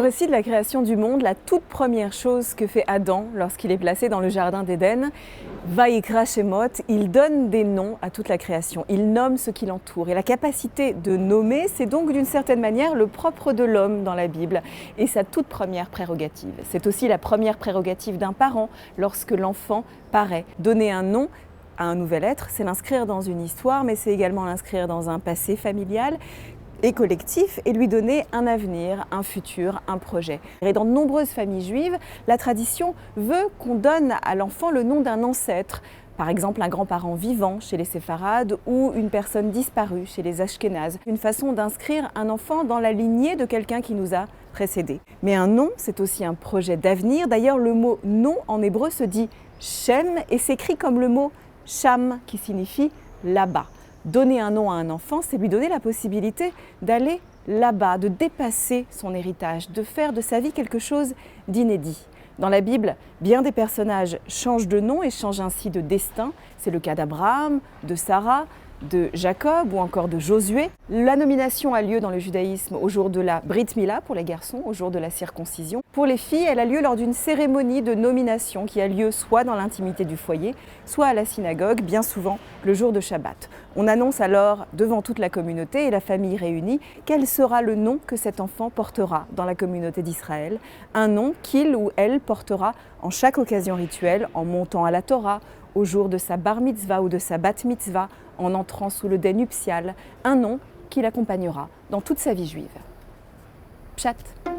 Dans le récit de la création du monde, la toute première chose que fait Adam lorsqu'il est placé dans le jardin d'Éden, Vayikra Shemot, il donne des noms à toute la création, il nomme ce qui l'entoure. Et la capacité de nommer, c'est donc d'une certaine manière le propre de l'homme dans la Bible et sa toute première prérogative. C'est aussi la première prérogative d'un parent lorsque l'enfant paraît. Donner un nom à un nouvel être, c'est l'inscrire dans une histoire, mais c'est également l'inscrire dans un passé familial et collectif et lui donner un avenir, un futur, un projet. Et dans de nombreuses familles juives, la tradition veut qu'on donne à l'enfant le nom d'un ancêtre, par exemple un grand-parent vivant chez les séfarades ou une personne disparue chez les ashkénazes, une façon d'inscrire un enfant dans la lignée de quelqu'un qui nous a précédés. Mais un nom, c'est aussi un projet d'avenir. D'ailleurs, le mot nom en hébreu se dit Shem et s'écrit comme le mot Sham qui signifie là-bas. Donner un nom à un enfant, c'est lui donner la possibilité d'aller là-bas, de dépasser son héritage, de faire de sa vie quelque chose d'inédit. Dans la Bible, bien des personnages changent de nom et changent ainsi de destin. C'est le cas d'Abraham, de Sarah, de Jacob ou encore de Josué. La nomination a lieu dans le judaïsme au jour de la Brit Mila pour les garçons, au jour de la circoncision. Pour les filles, elle a lieu lors d'une cérémonie de nomination qui a lieu soit dans l'intimité du foyer, soit à la synagogue, bien souvent le jour de Shabbat. On annonce alors devant toute la communauté et la famille réunie quel sera le nom que cet enfant portera dans la communauté d'Israël, un nom qu'il ou elle portera en chaque occasion rituelle, en montant à la Torah, au jour de sa bar mitzvah ou de sa bat mitzvah, en entrant sous le dais nuptial, un nom qui l'accompagnera dans toute sa vie juive. Pshat.